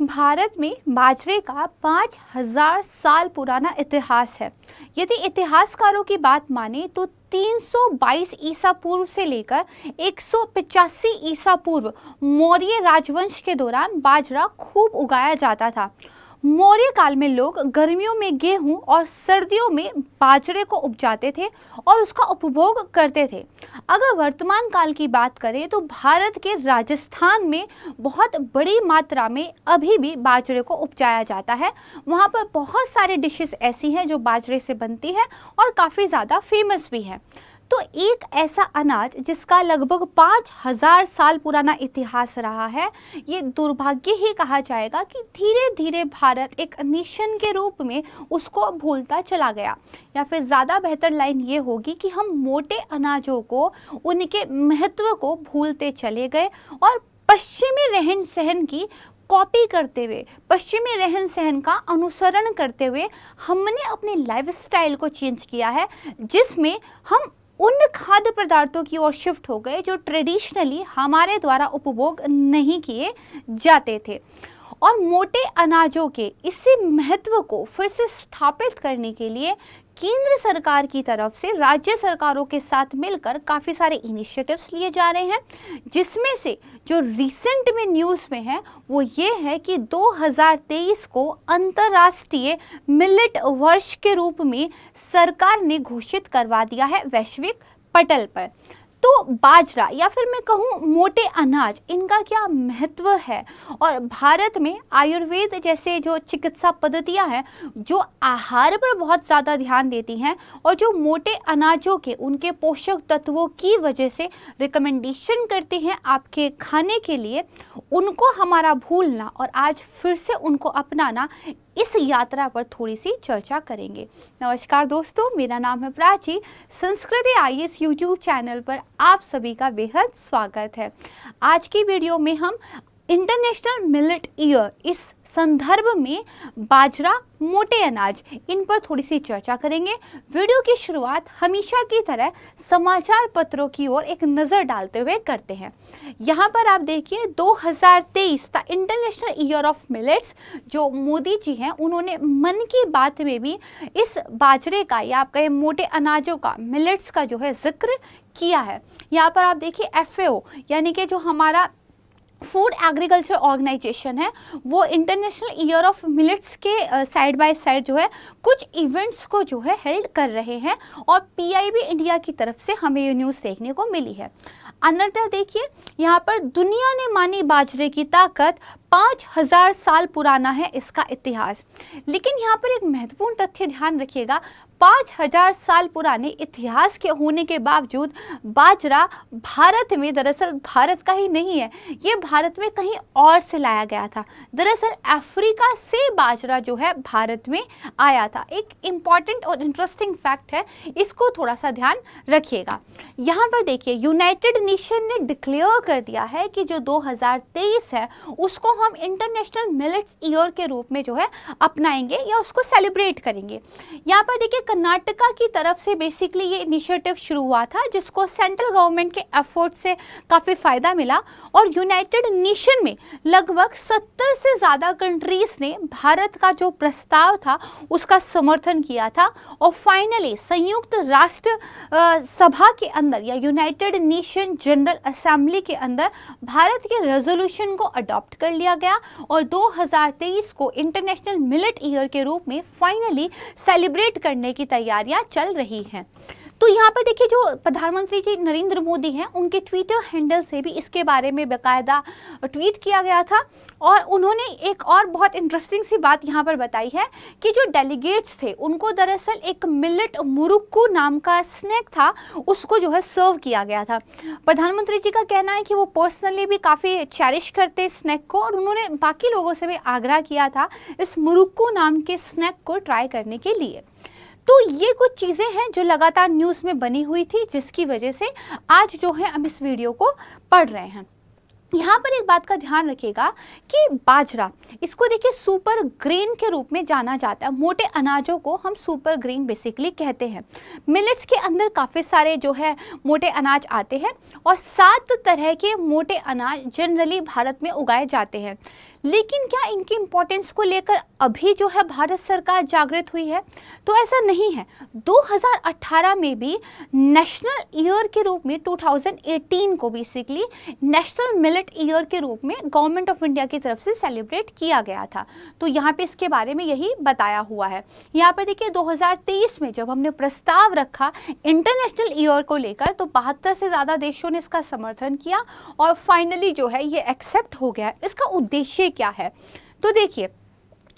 भारत में बाजरे का 5000 साल पुराना इतिहास है। यदि इतिहासकारों की बात माने तो 322 ईसा पूर्व से लेकर 185 ईसा पूर्व मौर्य राजवंश के दौरान बाजरा खूब उगाया जाता था। मौर्य काल में लोग गर्मियों में गेहूं और सर्दियों में बाजरे को उपजाते थे और उसका उपभोग करते थे। अगर वर्तमान काल की बात करें तो भारत के राजस्थान में बहुत बड़ी मात्रा में अभी भी बाजरे को उपजाया जाता है। वहाँ पर बहुत सारे डिशेस ऐसी हैं जो बाजरे से बनती है और काफ़ी ज़्यादा फेमस भी है। तो एक ऐसा अनाज जिसका लगभग 5000 साल पुराना इतिहास रहा है, ये दुर्भाग्य ही कहा जाएगा कि धीरे धीरे भारत एक नेशन के रूप में उसको भूलता चला गया। या फिर ज़्यादा बेहतर लाइन ये होगी कि हम मोटे अनाजों को, उनके महत्व को भूलते चले गए और पश्चिमी रहन सहन की कॉपी करते हुए, पश्चिमी रहन सहन का अनुसरण करते हुए हमने अपने लाइफस्टाइल को चेंज किया है, जिसमें हम उन खाद्य पदार्थों की ओर शिफ्ट हो गए जो ट्रेडिशनली हमारे द्वारा उपभोग नहीं किए जाते थे। और मोटे अनाजों के इसी महत्व को फिर से स्थापित करने के लिए केंद्र सरकार की तरफ से राज्य सरकारों के साथ मिलकर काफ़ी सारे इनिशिएटिव्स लिए जा रहे हैं, जिसमें से जो रिसेंट में न्यूज़ में है वो ये है कि 2023 को अंतर्राष्ट्रीय मिलेट वर्ष के रूप में सरकार ने घोषित करवा दिया है वैश्विक पटल पर। तो बाजरा या फिर मैं कहूँ मोटे अनाज, इनका क्या महत्व है और भारत में आयुर्वेद जैसे जो चिकित्सा पद्धतियाँ हैं जो आहार पर बहुत ज़्यादा ध्यान देती हैं और जो मोटे अनाजों के उनके पोषक तत्वों की वजह से रिकमेंडेशन करती हैं आपके खाने के लिए, उनको हमारा भूलना और आज फिर से उनको अपनाना, इस यात्रा पर थोड़ी सी चर्चा करेंगे। नमस्कार दोस्तों, मेरा नाम है प्राची। संस्कृति आईएएस यूट्यूब चैनल पर आप सभी का बेहद स्वागत है। आज की वीडियो में हम इंटरनेशनल मिलेट ईयर, इस संदर्भ में बाजरा, मोटे अनाज, इन पर थोड़ी सी चर्चा करेंगे। वीडियो की शुरुआत हमेशा की तरह समाचार पत्रों की ओर एक नज़र डालते हुए करते हैं। यहाँ पर आप देखिए 2023 the international year of millets, जो मोदी जी हैं उन्होंने मन की बात में भी इस बाजरे का या आप कहें मोटे अनाजों का, मिलेट्स का जो है जिक्र किया है। यहाँ पर आप देखिए FAO यानी कि जो हमारा फूड एग्रीकल्चर ऑर्गेनाइजेशन है, वो इंटरनेशनल ईयर ऑफ मिलेट्स के साइड बाय साइड जो है कुछ इवेंट्स को जो है हेल्ड कर रहे हैं और PIB इंडिया की तरफ से हमें ये न्यूज़ देखने को मिली है। अनंतर देखिए यहाँ पर दुनिया ने मानी बाजरे की ताकत, 5000 साल पुराना है इसका इतिहास। लेकिन यहाँ पर एक महत्वपूर्ण तथ्य ध्यान रखिएगा, 5000 साल पुराने इतिहास के होने के बावजूद बाजरा भारत में दरअसल भारत का ही नहीं है, ये भारत में कहीं और से लाया गया था। दरअसल अफ्रीका से बाजरा जो है भारत में आया था। एक इम्पॉर्टेंट और इंटरेस्टिंग फैक्ट है, इसको थोड़ा सा ध्यान रखिएगा। यहाँ पर देखिए यूनाइटेड नेशन ने डिक्लेयर कर दिया है कि जो 2023 है उसको हम इंटरनेशनल मिलेट्स ईयर के रूप में जो है अपनाएंगे या उसको सेलिब्रेट करेंगे। यहाँ पर देखिए कर्नाटका की तरफ से बेसिकली ये इनिशिएटिव शुरू हुआ था, जिसको सेंट्रल गवर्नमेंट के एफर्ट से काफ़ी फ़ायदा मिला और यूनाइटेड नेशन में लगभग 70 से ज़्यादा कंट्रीज़ ने भारत का जो प्रस्ताव था उसका समर्थन किया था और फाइनली संयुक्त राष्ट्र सभा के अंदर या यूनाइटेड नेशन जनरल असेंबली के अंदर भारत के रेजोल्यूशन को अडॉप्ट कर लिया गया और 2023 को इंटरनेशनल मिलेट ईयर के रूप में फाइनली सेलिब्रेट करने की तैयारियां चल रही हैं। तो यहाँ पर देखिए जो प्रधानमंत्री जी नरेंद्र मोदी हैं, उनके ट्विटर हैंडल से भी इसके बारे में बाकायदा ट्वीट किया गया था और उन्होंने एक और बहुत इंटरेस्टिंग सी बात यहाँ पर बताई है कि जो डेलीगेट्स थे उनको दरअसल एक मिलेट मुरुक्कू नाम का स्नैक था, उसको जो है सर्व किया गया था। प्रधानमंत्री जी का कहना है कि वो पर्सनली भी काफ़ी चेरिश करते स्नैक को और उन्होंने बाकी लोगों से भी आग्रह किया था इस मुरुक्कू नाम के स्नैक को ट्राई करने के लिए। तो ये कुछ चीज़ें हैं जो लगातार न्यूज़ में बनी हुई थी, जिसकी वजह से आज जो है हम इस वीडियो को पढ़ रहे हैं। यहाँ पर एक बात का ध्यान रखिएगा कि बाजरा, इसको देखिए सुपर ग्रेन के रूप में जाना जाता है। मोटे अनाजों को हम सुपर ग्रेन बेसिकली कहते हैं। मिलेट्स के अंदर काफ़ी सारे जो है मोटे अनाज आते हैं और 7 तरह के मोटे अनाज जनरली भारत में उगाए जाते हैं। लेकिन क्या इनकी इम्पोर्टेंस को लेकर अभी जो है भारत सरकार जागृत हुई है? तो ऐसा नहीं है। 2018 में भी नेशनल ईयर के रूप में 2018 को बेसिकली नेशनल मिलेट ईयर के रूप में गवर्नमेंट ऑफ इंडिया की तरफ से सेलिब्रेट किया गया था। तो यहाँ पे इसके बारे में यही बताया हुआ है। यहाँ पर देखिए 2023 में जब हमने प्रस्ताव रखा इंटरनेशनल ईयर को लेकर, तो 72 से ज़्यादा देशों ने इसका समर्थन किया और फाइनली जो है ये एक्सेप्ट हो गया। इसका उद्देश्य क्या है? तो देखिए,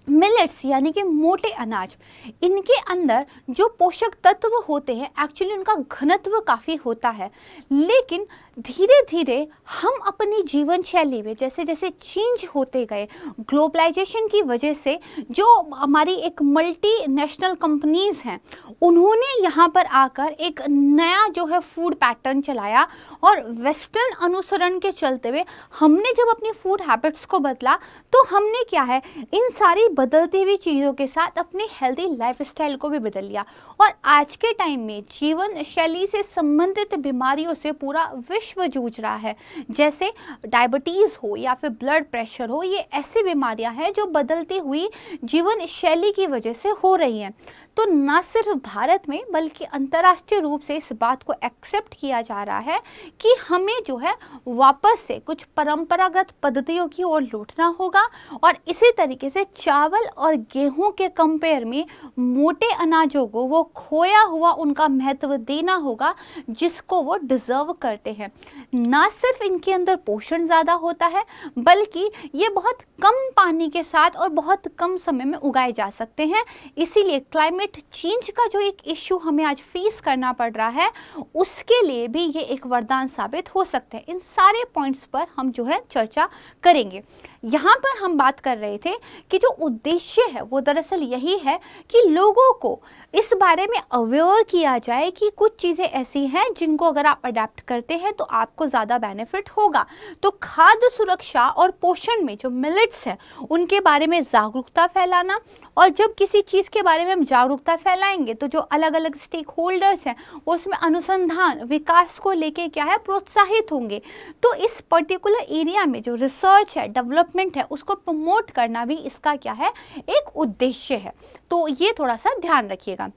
मिलेट्स यानी कि मोटे अनाज, इनके अंदर जो पोषक तत्व होते हैं एक्चुअली उनका घनत्व काफ़ी होता है, लेकिन धीरे धीरे हम अपनी जीवन शैली में जैसे जैसे चेंज होते गए, ग्लोबलाइजेशन की वजह से जो हमारी एक मल्टीनेशनल कंपनीज हैं उन्होंने यहाँ पर आकर एक नया जो है फूड पैटर्न चलाया और वेस्टर्न अनुसरण के चलते हुए हमने जब अपनी फूड हैबिट्स को बदला तो हमने क्या है, इन सारी बदलती हुई चीज़ों के साथ अपनी हेल्दी लाइफस्टाइल को भी बदल लिया। और आज के टाइम में जीवन शैली से संबंधित बीमारियों से पूरा विश्व जूझ रहा है, जैसे डायबिटीज़ हो या फिर ब्लड प्रेशर हो। ये ऐसी बीमारियां हैं जो बदलती हुई जीवन शैली की वजह से हो रही हैं। तो न सिर्फ भारत में बल्कि अंतर्राष्ट्रीय रूप से इस बात को एक्सेप्ट किया जा रहा है कि हमें जो है वापस से कुछ परंपरागत पद्धतियों की ओर लौटना होगा और इसी तरीके से चावल और गेहूं के कंपेयर में मोटे अनाजों को वो खोया हुआ उनका महत्व देना होगा जिसको वो डिजर्व करते हैं। ना सिर्फ इनके अंदर पोषण ज़्यादा होता है बल्कि ये बहुत कम पानी के साथ और बहुत कम समय में उगाए जा सकते हैं। इसीलिए क्लाइमेट चेंज का जो एक इश्यू हमें आज फेस करना पड़ रहा है उसके लिए भी ये एक वरदान साबित हो सकते हैं। इन सारे पॉइंट्स पर हम जो है चर्चा करेंगे। यहाँ पर हम बात कर रहे थे कि जो उद्देश्य है वो दरअसल यही है कि लोगों को इस बारे में अवेयर किया जाए कि कुछ चीज़ें ऐसी हैं जिनको अगर आप अडेप्ट करते हैं तो आपको ज़्यादा बेनिफिट होगा। तो खाद्य सुरक्षा और पोषण में जो मिलेट्स हैं उनके बारे में जागरूकता फैलाना, और जब किसी चीज़ के बारे में हम जागरूकता फैलाएंगे तो जो अलग अलग स्टेक होल्डर्स हैं वो उसमें अनुसंधान विकास को लेके क्या है प्रोत्साहित होंगे। तो इस पर्टिकुलर एरिया में जो रिसर्च है डेवलपमेंट है उसको प्रमोट करना भी इसका क्या है एक उद्देश्य है। तो ये थोड़ा सा ध्यान रखिएगा।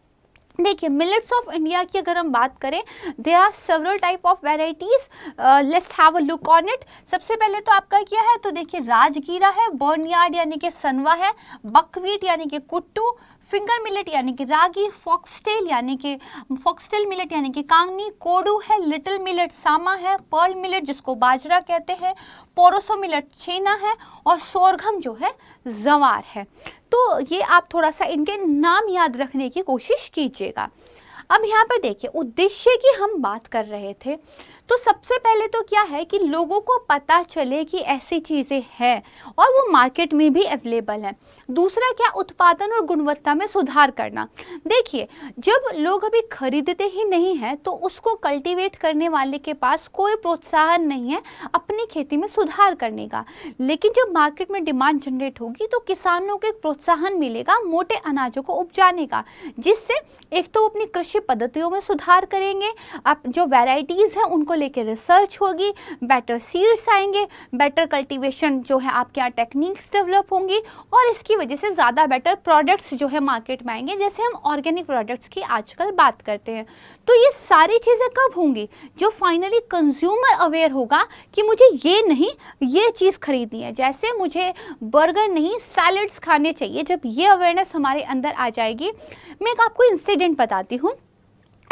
देखिए, मिलेट्स ऑफ इंडिया की अगर हम बात करें, there are several type of varieties, let's have a look on it. सबसे पहले तो आपका क्या है, तो देखिए राजगीरा है, बर्नयार्ड यानी कि सनवा है, बकवीट यानी कि कुट्टू, फिंगर मिलेट यानी कि रागी, फॉक्सटेल मिलेट यानी कि कांगनी, कोडू है, लिटिल मिलेट सामा है, पर्ल मिलेट जिसको बाजरा कहते हैं, पोरोसो मिलेट छेना है और सोरघम जो है जवार है। तो ये आप थोड़ा सा इनके नाम याद रखने की कोशिश कीजिएगा। अब यहाँ पर देखिए उद्देश्य की हम बात कर रहे थे, तो सबसे पहले तो क्या है कि लोगों को पता चले कि ऐसी चीज़ें हैं और वो मार्केट में भी अवेलेबल हैं। दूसरा क्या, उत्पादन और गुणवत्ता में सुधार करना। देखिए, जब लोग अभी खरीदते ही नहीं हैं तो उसको कल्टीवेट करने वाले के पास कोई प्रोत्साहन नहीं है अपनी खेती में सुधार करने का। लेकिन जब मार्केट में डिमांड जनरेट होगी तो किसानों को एक प्रोत्साहन मिलेगा मोटे अनाजों को उपजाने का, जिससे एक तो अपनी कृषि पद्धतियों में सुधार करेंगे, अब जो वैरायटीज़ हैं उनको लेके रिसर्च होगी, बेटर सीड्स आएंगे, बेटर कल्टीवेशन जो है आपके यहाँ टेक्निक्स डेवलप होंगी और इसकी वजह से ज़्यादा बेटर प्रोडक्ट्स जो है मार्केट में आएंगे, जैसे हम ऑर्गेनिक प्रोडक्ट्स की आजकल बात करते हैं। तो ये सारी चीज़ें कब होंगी, जो फाइनली कंज्यूमर अवेयर होगा कि मुझे ये नहीं ये चीज़ खरीदनी है, जैसे मुझे बर्गर नहीं सैलड्स खाने चाहिए। जब ये अवेयरनेस हमारे अंदर आ जाएगी, मैं एक आपको इंसिडेंट बताती हूँ।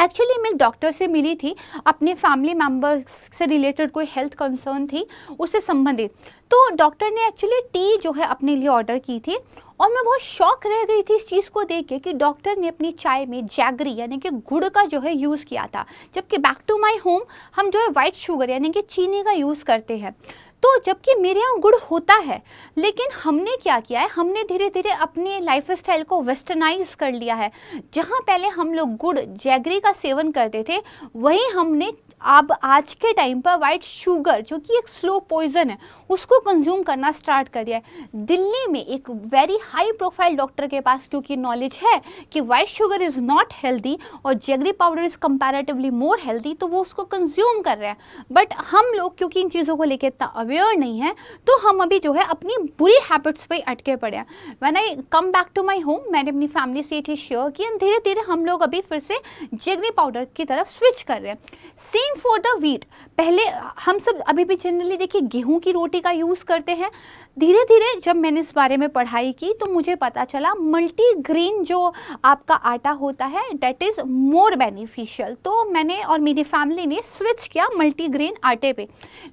एक्चुअली मैं एक डॉक्टर से मिली थी, अपने फैमिली मेम्बर से रिलेटेड कोई हेल्थ कंसर्न थी उससे संबंधित। तो डॉक्टर ने एक्चुअली टी जो है अपने लिए ऑर्डर की थी और मैं बहुत शॉक रह गई थी इस चीज़ को देख के कि डॉक्टर ने अपनी चाय में जैगरी यानी कि गुड़ का जो है यूज़ किया था, जबकि बैक टू माई होम हम जो है वाइट शुगर यानी कि चीनी का यूज़ करते हैं। तो जबकि मेरे यहाँ गुड़ होता है, लेकिन हमने क्या किया है, हमने धीरे धीरे अपने लाइफस्टाइल को वेस्टर्नाइज कर लिया है। जहाँ पहले हम लोग गुड़ जैगरी का सेवन करते थे, वहीं हमने अब आज के टाइम पर वाइट शुगर जो कि एक स्लो पॉइजन है उसको कंज्यूम करना स्टार्ट कर दिया है। दिल्ली में एक वेरी हाई प्रोफाइल डॉक्टर के पास क्योंकि नॉलेज है कि white sugar is not healthy और jaggery powder is comparatively more healthy, तो वो उसको कंज्यूम कर रहे हैं। बट हम लोग क्योंकि इन चीज़ों को लेकर इतना अवेयर नहीं है तो हम अभी जो है अपनी बुरी हैबिट्स पे अटके पड़े हैं। When I come back to my home, मैंने अपनी फैमिली से ये चीज़ शेयर की एंड धीरे धीरे हम लोग अभी फिर से जेगरी पाउडर की तरफ स्विच कर रहे हैं। Same for the wheat. पहले हम सब अभी भी जनरली देखिए गेहूं की रोटी का यूज़ करते हैं। धीरे धीरे जब मैंने इस बारे में पढ़ाई की तो मुझे पता चला मल्टीग्रेन जो आपका आटा होता है दैट इज़ मोर बेनिफिशियल। तो मैंने और मेरी फैमिली ने स्विच किया मल्टीग्रेन आटे पे।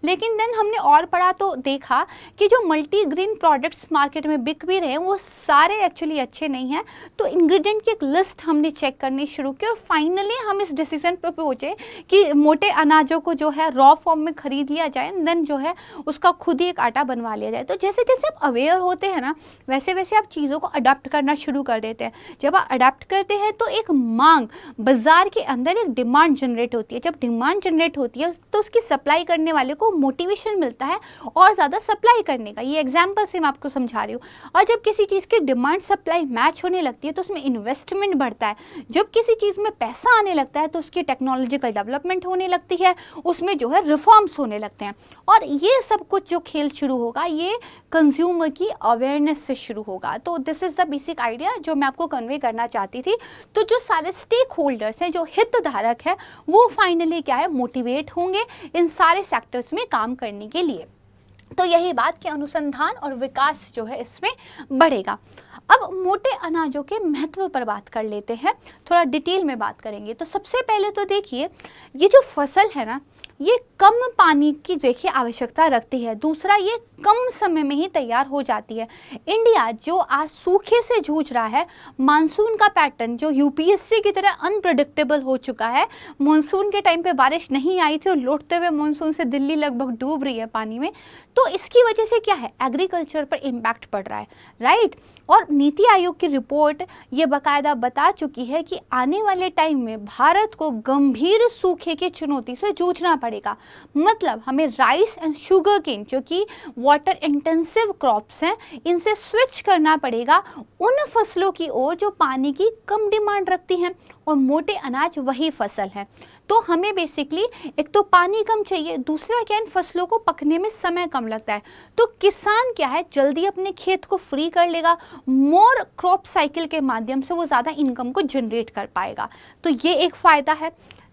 लेकिन देन हमने और पढ़ा तो देखा कि जो मल्टीग्रेन प्रोडक्ट्स मार्केट में बिक भी रहे हैं वो सारे एक्चुअली अच्छे नहीं हैं। तो इंग्रेडिएंट की एक लिस्ट हमने चेक करनी शुरू की और फाइनली हम इस डिसीजन पे पहुँचे कि मोटे अनाजों को जो है रॉ फॉर्म में खरीद लिया जाए, देन जो है उसका खुद ही एक आटा बनवा लिया जाए। तो जैसे जैसे आप अवेयर होते हैं ना वैसे वैसे आप चीज़ों को अडॉप्ट करना शुरू कर देते हैं। जब आप अडॉप्ट करते हैं तो एक मांग, बाजार के अंदर एक डिमांड जनरेट होती है। जब डिमांड जनरेट होती है तो उसकी सप्लाई करने वाले को मोटिवेशन मिलता है और ज़्यादा सप्लाई करने का। ये एग्जाम्पल से मैं आपको समझा रही हूँ। और जब किसी चीज़ की डिमांड सप्लाई मैच होने लगती है तो उसमें इन्वेस्टमेंट बढ़ता है। जब किसी चीज़ में पैसा आने लगता है तो उसकी टेक्नोलॉजिकल डेवलपमेंट होने लगती है, उसमें जो है रिफॉर्म्स होने लगते हैं। और ये सब कुछ जो खेल शुरू होगा ये कंज्यूमर की अवेयरनेस से शुरू होगा। तो this is the basic idea जो मैं आपको कन्वे करना चाहती थी। तो जो सारे स्टेक होल्डर्स हैं, जो हितधारक है, वो फाइनली क्या है मोटिवेट होंगे इन सारे सेक्टर्स में काम करने के लिए। तो यही बात कि अनुसंधान और विकास जो है इसमें बढ़ेगा। अब मोटे अनाजों के महत्व पर बात कर लेते हैं, थोड़ा डिटेल में बात करेंगे। तो सबसे पहले तो देखिए ये जो फसल है ना ये कम पानी की देखिए आवश्यकता रखती है। दूसरा ये कम समय में ही तैयार हो जाती है। इंडिया जो आज सूखे से जूझ रहा है, मानसून का पैटर्न जो यूपीएससी की तरह अनप्रेडिक्टेबल हो चुका है, मानसून के टाइम पे बारिश नहीं आई थी और लौटते हुए मानसून से दिल्ली लगभग डूब रही है पानी में। तो इसकी वजह से क्या है एग्रीकल्चर पर इम्पैक्ट पड़ रहा है, राइट। और नीति आयोग की रिपोर्ट ये बाकायदा बता चुकी है कि आने वाले टाइम में भारत को गंभीर सूखे की चुनौती से जूझना पड़ेगा। मतलब हमें राइस एंड शुगर केन जो कि वाटर इंटेंसिव क्रॉप्स हैं इनसे स्विच करना पड़ेगा उन फसलों की ओर जो पानी की कम डिमांड रखती हैं, और मोटे अनाज वही फसल है। तो हमें बेसिकली एक तो पानी कम चाहिए, दूसरा क्या इन फसलों को पकने में समय कम लगता है। तो किसान क्या है जल्दी अपने खेत को फ्री कर लेगा, मोर क्रॉप साइकिल के माध्यम से वो ज़्यादा इनकम को जनरेट कर पाएगा। तो ये एक फ़ायदा है।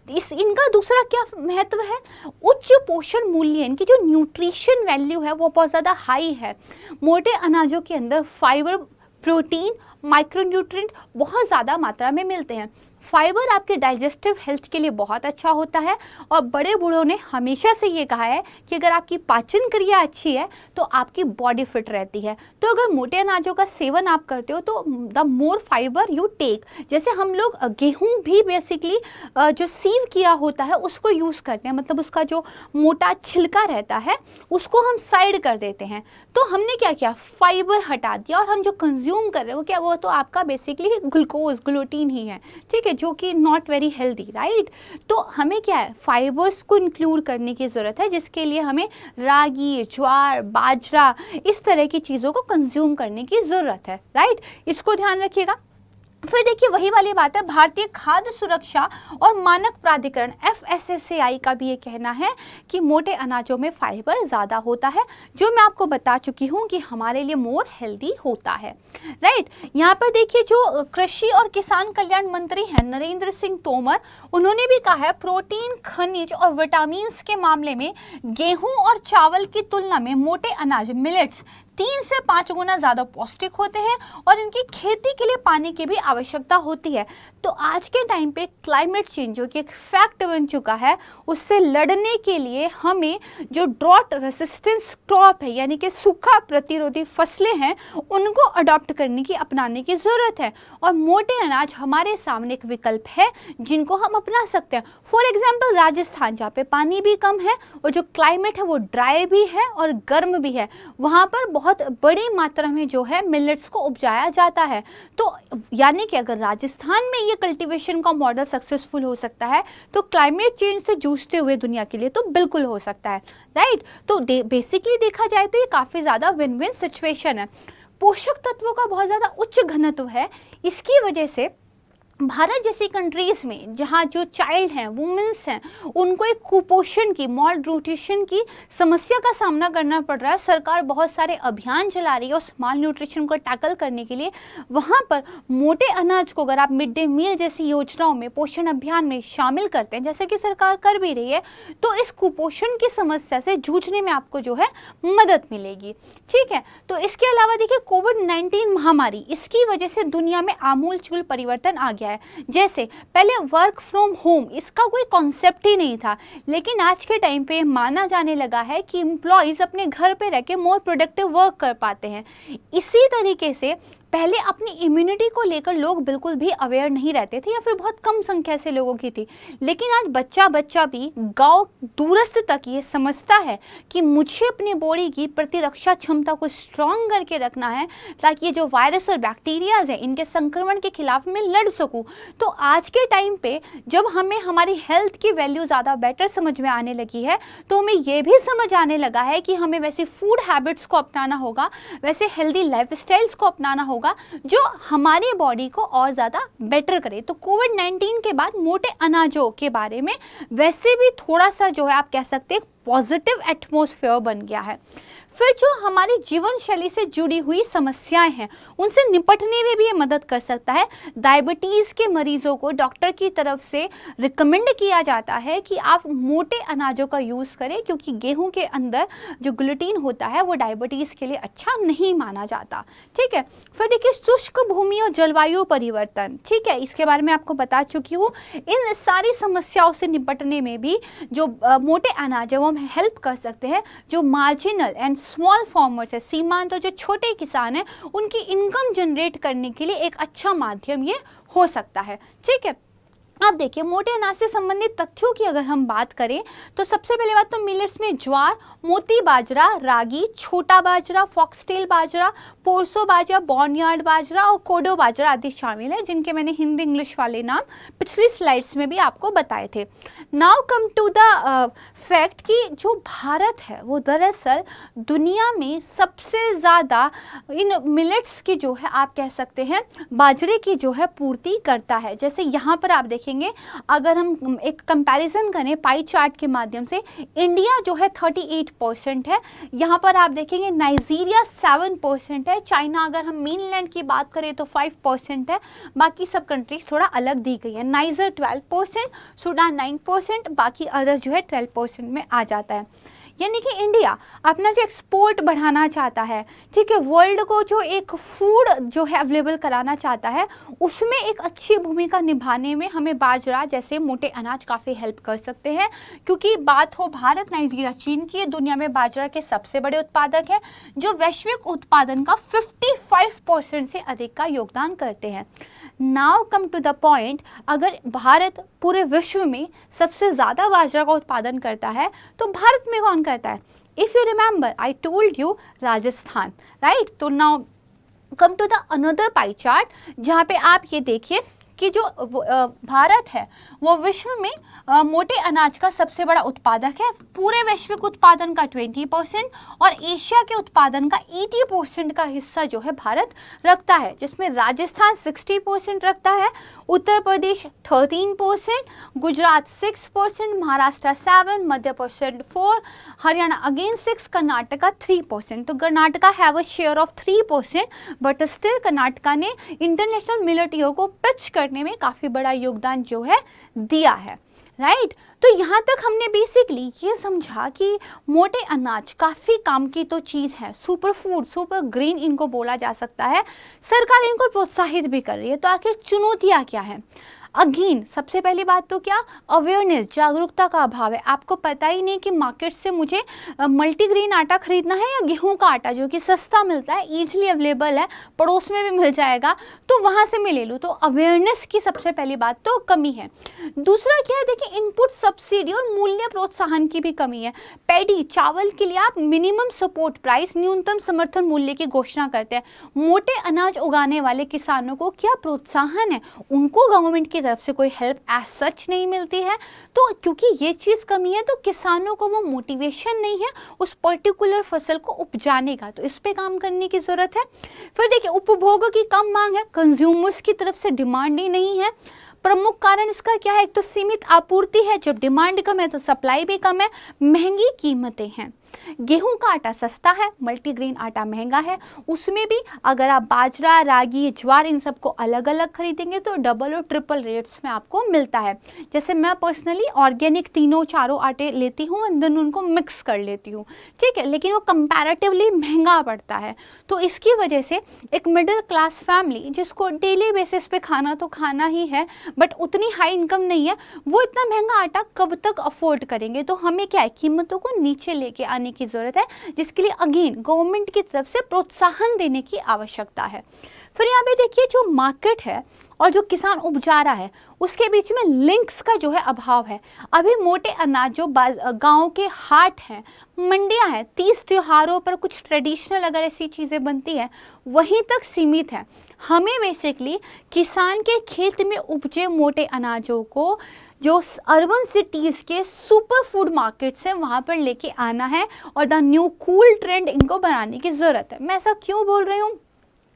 इनका दूसरा क्या महत्व है, उच्च पोषण मूल्य, इनकी जो न्यूट्रिशन वैल्यू है वो बहुत ज़्यादा हाई है। मोटे अनाजों के अंदर फाइबर, प्रोटीन, माइक्रोन्यूट्रिएंट बहुत ज़्यादा मात्रा में मिलते हैं। फाइबर आपके डाइजेस्टिव हेल्थ के लिए बहुत अच्छा होता है और बड़े बूढ़ों ने हमेशा से ये कहा है कि अगर आपकी पाचन क्रिया अच्छी है तो आपकी बॉडी फिट रहती है। तो अगर मोटे अनाजों का सेवन आप करते हो तो the more fibre you take, जैसे हम लोग गेहूं भी बेसिकली जो सीव किया होता है उसको यूज़ करते हैं, मतलब उसका जो मोटा छिलका रहता है उसको हम साइड कर देते हैं। तो हमने क्या किया, फाइबर हटा दिया और हम जो कंज्यूम कर रहे हो क्या वो तो आपका बेसिकली ग्लूकोज, ग्लूटीन ही है, ठीक है, जो कि नॉट वेरी हेल्दी, राइट। तो हमें क्या है फाइबर्स को इंक्लूड करने की ज़रूरत है, जिसके लिए हमें रागी, ज्वार, बाजरा इस तरह की चीज़ों को कंज्यूम करने की ज़रूरत है, राइट। इसको ध्यान रखिएगा। फिर देखिए वही वाली बात है, भारतीय खाद्य सुरक्षा और मानक प्राधिकरण FSSAI का भी ये कहना है कि मोटे अनाजों में फाइबर ज़्यादा होता है, जो मैं आपको बता चुकी हूँ कि हमारे लिए मोर हेल्दी होता है, राइट। यहाँ पर देखिए जो कृषि और किसान कल्याण मंत्री हैं नरेंद्र सिंह तोमर, उन्होंने भी कहा है प्रोटीन, खनिज और विटामिन के मामले में गेहूँ और चावल की तुलना में मोटे अनाज मिलेट्स 3 से 5 गुना ज़्यादा पौष्टिक होते हैं और इनकी खेती के लिए पानी की भी आवश्यकता होती है। तो आज के टाइम पे क्लाइमेट चेंज जो कि एक फैक्ट बन चुका है, उससे लड़ने के लिए हमें जो ड्रॉट रेसिस्टेंस क्रॉप है यानी कि सूखा प्रतिरोधी फसलें हैं उनको अडॉप्ट करने की, अपनाने की ज़रूरत है। और मोटे अनाज हमारे सामने एक विकल्प है जिनको हम अपना सकते हैं। फॉर एग्जाम्पल राजस्थान, जहाँ पे पानी भी कम है और जो क्लाइमेट है वो ड्राई भी है और गर्म भी है, वहाँ पर बहुत बहुत बड़ी मात्रा में जो है मिलेट्स को उपजाया जाता है। तो यानी कि अगर राजस्थान में ये कल्टीवेशन का मॉडल सक्सेसफुल हो सकता है तो क्लाइमेट चेंज से जूझते हुए दुनिया के लिए तो बिल्कुल हो सकता है, राइट। तो बेसिकली देखा जाए तो ये काफ़ी ज़्यादा विन विन सिचुएशन है। पोषक तत्वों का बहुत ज़्यादा उच्च घनत्व है, इसकी वजह से भारत जैसी कंट्रीज़ में जहाँ जो चाइल्ड हैं, वुमेन्स हैं, उनको एक कुपोषण की, मॉल न्यूट्रिशन की समस्या का सामना करना पड़ रहा है। सरकार बहुत सारे अभियान चला रही है उस माल न्यूट्रिशन को टैकल करने के लिए। वहाँ पर मोटे अनाज को अगर आप मिड डे मील जैसी योजनाओं में, पोषण अभियान में शामिल करते हैं, जैसे कि सरकार कर भी रही है, तो इस कुपोषण की समस्या से जूझने में आपको जो है मदद मिलेगी, ठीक है। तो इसके अलावा देखिए कोविड-19 महामारी, इसकी वजह से दुनिया में आमूलचूल परिवर्तन आ गया है। जैसे पहले वर्क फ्रॉम होम, इसका कोई कॉन्सेप्ट ही नहीं था, लेकिन आज के टाइम पे माना जाने लगा है कि एम्प्लॉयज़ अपने घर पे रह के मोर प्रोडक्टिव वर्क कर पाते हैं। इसी तरीके से पहले अपनी इम्यूनिटी को लेकर लोग बिल्कुल भी अवेयर नहीं रहते थे या फिर बहुत कम संख्या से लोगों की थी, लेकिन आज बच्चा बच्चा भी गांव दूरस्थ तक ये समझता है कि मुझे अपनी बॉडी की प्रतिरक्षा क्षमता को स्ट्रॉन्ग करके रखना है ताकि ये जो वायरस और बैक्टीरियाज हैं इनके संक्रमण के खिलाफ मैं लड़ सकूं। तो आज के टाइम पे जब हमें हमारी हेल्थ की वैल्यू ज़्यादा बेटर समझ में आने लगी है तो हमें ये भी समझ आने लगा है कि हमें वैसे फूड हैबिट्स को अपनाना होगा, वैसे हेल्दी लाइफस्टाइल्स को अपनाना होगा जो हमारी बॉडी को और ज़्यादा बेटर करे। तो कोविड-19 के बाद मोटे अनाजों के बारे में वैसे भी थोड़ा सा जो है आप कह सकते हैं पॉजिटिव एटमॉस्फेयर बन गया है। फिर जो हमारी जीवन शैली से जुड़ी हुई समस्याएं हैं उनसे निपटने में भी ये मदद कर सकता है। डायबिटीज़ के मरीजों को डॉक्टर की तरफ से रिकमेंड किया जाता है कि आप मोटे अनाजों का यूज़ करें, क्योंकि गेहूं के अंदर जो ग्लूटीन होता है वो डायबिटीज़ के लिए अच्छा नहीं माना जाता, ठीक है। फिर देखिए शुष्क भूमि और जलवायु परिवर्तन, ठीक है, इसके बारे में आपको बता चुकी हूँ। इन सारी समस्याओं से निपटने में भी जो मोटे अनाज है वो हमें हेल्प कर सकते हैं। जो मार्जिनल एंड स्मॉल फार्मर्स है, सीमांत और जो छोटे किसान हैं, उनकी इनकम जनरेट करने के लिए एक अच्छा माध्यम ये हो सकता है, ठीक है। अब देखिए मोटे अनाज से संबंधित तथ्यों की अगर हम बात करें तो सबसे पहले बात तो मिलेट्स में ज्वार, मोती बाजरा, रागी, छोटा बाजरा, फॉक्सटेल बाजरा, पोरसो बाजरा, बॉर्नयार्ड बाजरा और कोडो बाजरा आदि शामिल है, जिनके मैंने हिंदी इंग्लिश वाले नाम पिछली स्लाइड्स में भी आपको बताए थे। Now come to the fact कि जो भारत है वो दरअसल दुनिया में सबसे ज़्यादा इन मिलेट्स की जो है आप कह सकते हैं बाजरे की जो है पूर्ति करता है। जैसे यहाँ पर आप देखेंगे अगर हम एक कंपैरिजन करें पाई चार्ट के माध्यम से, इंडिया जो है 38% है, यहाँ पर आप देखेंगे नाइजीरिया 7% है, चाइना अगर हम मेनलैंड की बात करें तो 5% है, बाकी सब कंट्रीज थोड़ा अलग दी गई है। नाइजर 12%, सूडान 9%, बाकी अदर्स जो है 12% में आ जाता है। यानी कि इंडिया अपना जो एक्सपोर्ट बढ़ाना चाहता है, ठीक है, वर्ल्ड को जो एक फूड जो है अवेलेबल कराना चाहता है, उसमें एक अच्छी भूमिका निभाने में हमें बाजरा जैसे मोटे अनाज काफ़ी हेल्प कर सकते हैं। क्योंकि बात हो भारत, नाइजीरिया, चीन की, दुनिया में बाजरा के सबसे बड़े उत्पादक हैं जो वैश्विक उत्पादन का 55% से अधिक का योगदान करते हैं। Now come to the point, अगर भारत पूरे विश्व में सबसे ज़्यादा बाजरा का उत्पादन करता है तो भारत में कौन करता है? If you remember I told you Rajasthan, right. तो now come to the another pie chart, जहाँ पे आप ये देखिए कि जो भारत है वो विश्व में मोटे अनाज का सबसे बड़ा उत्पादक है। पूरे वैश्विक उत्पादन का 20% और एशिया के उत्पादन का 80% का हिस्सा जो है भारत रखता है, जिसमें राजस्थान 60% रखता है, उत्तर प्रदेश 13%, गुजरात 6%, महाराष्ट्र 7%, मध्य प्रदेश 4%, हरियाणा अगेन 6%, कर्नाटका 3%। तो Karnataka have a share of 3%, but still Karnataka ने इंटरनेशनल मिलेट ईयर को पिच करने में काफ़ी बड़ा योगदान जो है दिया है, राइट। तो यहाँ तक हमने बेसिकली ये समझा कि मोटे अनाज काफ़ी काम की तो चीज़ है, सुपर फूड, सुपर ग्रीन इनको बोला जा सकता है। सरकार इनको प्रोत्साहित भी कर रही है। तो आखिर चुनौतियाँ क्या हैं? अगेन सबसे पहली बात तो क्या, अवेयरनेस, जागरूकता का अभाव है। आपको पता ही नहीं कि मार्केट से मुझे मल्टीग्रेन आटा खरीदना है या गेहूं का आटा जो कि सस्ता मिलता है, ईजिली अवेलेबल है, पड़ोस में भी मिल जाएगा, तो वहां से मैं ले लूँ। तो अवेयरनेस की सबसे पहली बात तो कमी है। दूसरा क्या है, देखिए इनपुट सब्सिडी और मूल्य प्रोत्साहन की भी कमी है। पैडी, चावल के लिए आप मिनिमम सपोर्ट प्राइस, न्यूनतम समर्थन मूल्य की घोषणा करते हैं। मोटे अनाज उगाने वाले किसानों को क्या प्रोत्साहन है, उनको गवर्नमेंट की तरफ से कोई हेल्प एज सच नहीं मिलती है। तो क्योंकि ये चीज़ कमी है तो किसानों को वो मोटिवेशन नहीं है उस पर्टिकुलर फसल को उपजाने का, तो इस पे काम करने की ज़रूरत है। फिर देखिए उपभोग की कम मांग है, कंज्यूमर्स की तरफ से डिमांड ही नहीं है। प्रमुख कारण इसका क्या है, एक तो सीमित आपूर्ति है, जब डिमांड कम है तो सप्लाई भी कम है, महंगी कीमतें हैं। गेहूं का आटा सस्ता है, मल्टीग्रेन आटा महंगा है। उसमें भी अगर आप बाजरा, रागी, ज्वार इन सबको अलग अलग खरीदेंगे तो डबल और ट्रिपल रेट्स में आपको मिलता है। जैसे मैं पर्सनली ऑर्गेनिक तीनों चारों आटे लेती हूँ एंड देन उनको मिक्स कर लेती हूँ, ठीक है, लेकिन वो कंपैरेटिवली महंगा पड़ता है। तो इसकी वजह से एक मिडिल क्लास फैमिली जिसको डेली बेसिस पे खाना तो खाना ही है बट उतनी हाई इनकम नहीं है, वो इतना महंगा आटा कब तक अफोर्ड करेंगे। तो हमें क्या है, कीमतों को नीचे लेके आने की ज़रूरत है, जिसके लिए अगेन गवर्नमेंट की तरफ से प्रोत्साहन देने की आवश्यकता है। फिर यहाँ पे देखिए जो मार्केट है और जो किसान उपजा रहा है उसके बीच में लिंक्स का जो है अभाव है। अभी मोटे अनाज जो गांव के हाट हैं, मंडियां हैं, 30 त्योहारों पर कुछ ट्रेडिशनल अगर ऐसी चीज़ें बनती हैं वहीं तक सीमित है। हमें बेसिकली किसान के खेत में उपजे मोटे अनाजों को जो अर्बन सिटीज़ के सुपर फूड मार्केट्स हैं वहाँ पर लेके आना है और द न्यू कूल ट्रेंड इनको बनाने की ज़रूरत है। मैं ऐसा क्यों बोल रही हूँ,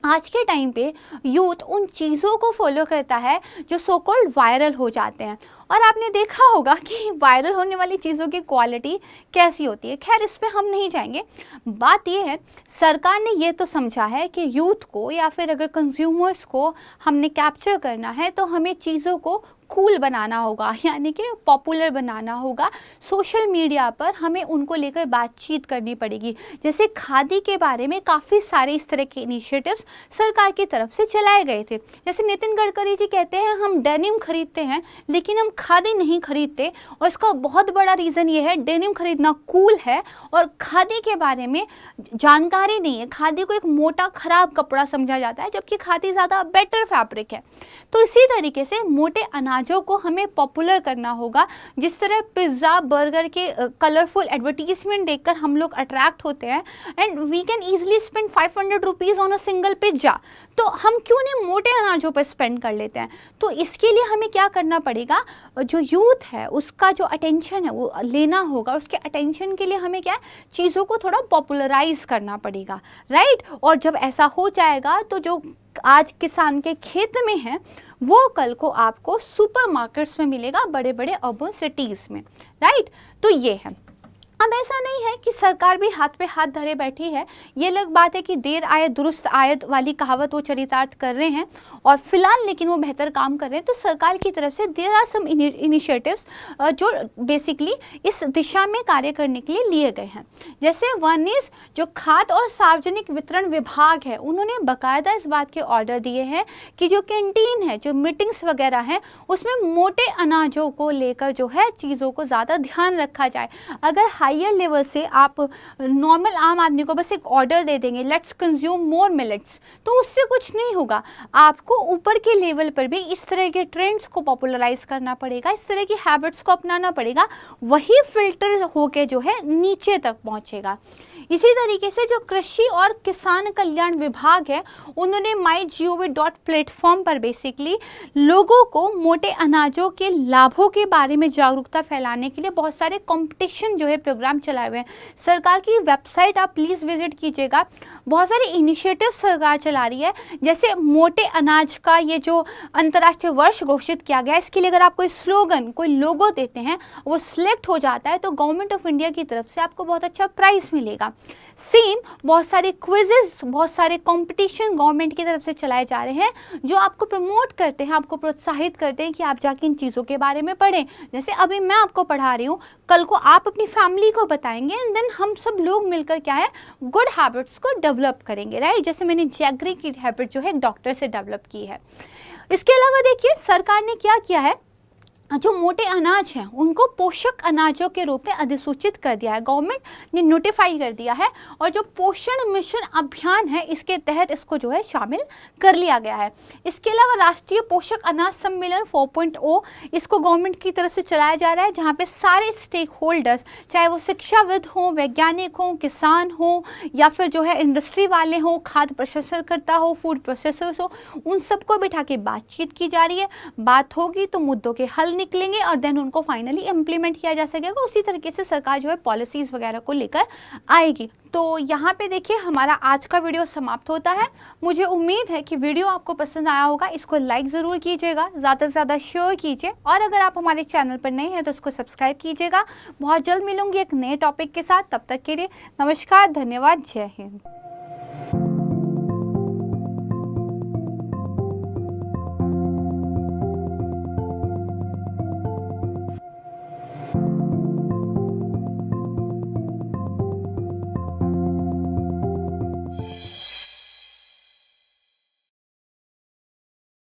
आज के टाइम पे यूथ उन चीज़ों को फॉलो करता है जो सो कॉल्ड वायरल हो जाते हैं, और आपने देखा होगा कि वायरल होने वाली चीज़ों की क्वालिटी कैसी होती है। खैर इस पे हम नहीं जाएंगे। बात ये है, सरकार ने ये तो समझा है कि यूथ को या फिर अगर कंज्यूमर्स को हमने कैप्चर करना है तो हमें चीज़ों को कूल बनाना होगा, यानी कि पॉपुलर बनाना होगा। सोशल मीडिया पर हमें उनको लेकर बातचीत करनी पड़ेगी। जैसे खादी के बारे में काफ़ी सारे इस तरह के इनिशिएटिव्स सरकार की तरफ से चलाए गए थे। जैसे नितिन गडकरी जी कहते हैं हम डेनिम खरीदते हैं लेकिन हम खादी नहीं खरीदते, और इसका बहुत बड़ा रीज़न ये है, डेनिम खरीदना कूल है और खादी के बारे में जानकारी नहीं है। खादी को एक मोटा खराब कपड़ा समझा जाता है जबकि खादी ज़्यादा बेटर फैब्रिक है। तो इसी तरीके से मोटे अनाजों को हमें पॉपुलर करना होगा। जिस तरह पिज़्ज़ा, बर्गर के कलरफुल एडवर्टीजमेंट देखकर हम लोग अट्रैक्ट होते हैं and we can easily spend 500 rupees on a single pizza, तो हम क्यों नहीं मोटे अनाजों पर स्पेंड कर लेते हैं। तो इसके लिए हमें क्या करना पड़ेगा, जो यूथ है उसका जो अटेंशन है वो लेना होगा। उसके अटेंशन के लिए हमें क्या है, चीज़ों को थोड़ा पॉपुलराइज करना पड़ेगा, राइट। और जब ऐसा हो जाएगा तो जो आज किसान के खेत में है वो कल को आपको सुपरमार्केट्स में मिलेगा, बड़े बड़े अर्बन सिटीज़ में, राइट। तो ये है। अब ऐसा नहीं है कि सरकार भी हाथ पे हाथ धरे बैठी है। ये अलग बात है कि देर आए दुरुस्त आयत वाली कहावत वो चरितार्थ कर रहे हैं और फिलहाल लेकिन वो बेहतर काम कर रहे हैं। तो सरकार की तरफ से देयर आर सम इनिशिएटिव्स जो बेसिकली इस दिशा में कार्य करने के लिए लिए गए हैं। जैसे वन इज जो खाद्य और सार्वजनिक वितरण विभाग है, उन्होंने बाकायदा इस बात के ऑर्डर दिए हैं कि जो कैंटीन है, जो मीटिंग्स वगैरह हैं, उसमें मोटे अनाजों को लेकर जो है चीज़ों को ज़्यादा ध्यान रखा जाए। अगर हायर लेवल से आप नॉर्मल आम आदमी को बस एक ऑर्डर दे देंगे, लेट्स कंज्यूम मोर मिलेट्स, तो उससे कुछ नहीं होगा। आपको ऊपर के लेवल पर भी इस तरह के ट्रेंड्स को पॉपुलराइज करना पड़ेगा, इस तरह की हैबिट्स को अपनाना पड़ेगा, वही फिल्टर होके जो है नीचे तक पहुंचेगा। इसी तरीके से जो कृषि और किसान कल्याण विभाग है, उन्होंने mygov.platform पर बेसिकली लोगों को मोटे अनाजों के लाभों के बारे में जागरूकता फैलाने के लिए बहुत सारे कंपटीशन जो है प्रोग्राम चलाए हुए हैं। सरकार की वेबसाइट आप प्लीज़ विजिट कीजिएगा। बहुत सारे इनिशिएटिव सरकार चला रही है। जैसे मोटे अनाज का ये जो अंतर्राष्ट्रीय वर्ष घोषित किया गया है, इसके लिए अगर आप कोई स्लोगन, कोई लोगो देते हैं, वो सिलेक्ट हो जाता है तो गवर्नमेंट ऑफ इंडिया की तरफ से आपको बहुत अच्छा प्राइस मिलेगा। सेम बहुत सारे क्विजेस, बहुत सारे कंपटीशन गवर्नमेंट की तरफ से चलाए जा रहे हैं जो आपको प्रमोट करते हैं, आपको प्रोत्साहित करते हैं कि आप जाके इन चीज़ों के बारे में पढ़ें। जैसे अभी मैं आपको पढ़ा रही हूँ, कल को आप अपनी फैमिली को बताएंगे एंड देन हम सब लोग मिलकर क्या है गुड हैबिट्स को डेवलप करेंगे, राइट। जैसे मैंने जैगरी की हैबिट जो है डॉक्टर से डेवलप की है। इसके अलावा देखिए सरकार ने क्या किया है, जो मोटे अनाज हैं उनको पोषक अनाजों के रूप में अधिसूचित कर दिया है, गवर्नमेंट ने नोटिफाई कर दिया है। और जो पोषण मिशन अभियान है इसके तहत इसको जो है शामिल कर लिया गया है। इसके अलावा राष्ट्रीय पोषक अनाज सम्मेलन 4.0 इसको गवर्नमेंट की तरफ से चलाया जा रहा है, जहाँ पे सारे स्टेक होल्डर्स, चाहे वो शिक्षाविद हों, वैज्ञानिक हों, किसान हों, या फिर जो है इंडस्ट्री वाले हों, खाद्य प्रोसेसरकर्ता हो, फूड प्रोसेसर्स हो, उन सबको बिठा के बातचीत की जा रही है। बात होगी तो मुद्दों के हल निकलेंगे और देन उनको फाइनली इम्प्लीमेंट किया जा सकेगा। उसी तरीके से सरकार जो है पॉलिसीज वगैरह को लेकर आएगी। तो यहाँ पे देखिए हमारा आज का वीडियो समाप्त होता है। मुझे उम्मीद है कि वीडियो आपको पसंद आया होगा। इसको लाइक ज़रूर कीजिएगा, ज़्यादा से ज़्यादा शेयर कीजिए, और अगर आप हमारे चैनल पर नए हैं तो इसको सब्सक्राइब कीजिएगा। बहुत जल्द मिलूंगी एक नए टॉपिक के साथ। तब तक के लिए नमस्कार, धन्यवाद, जय हिंद।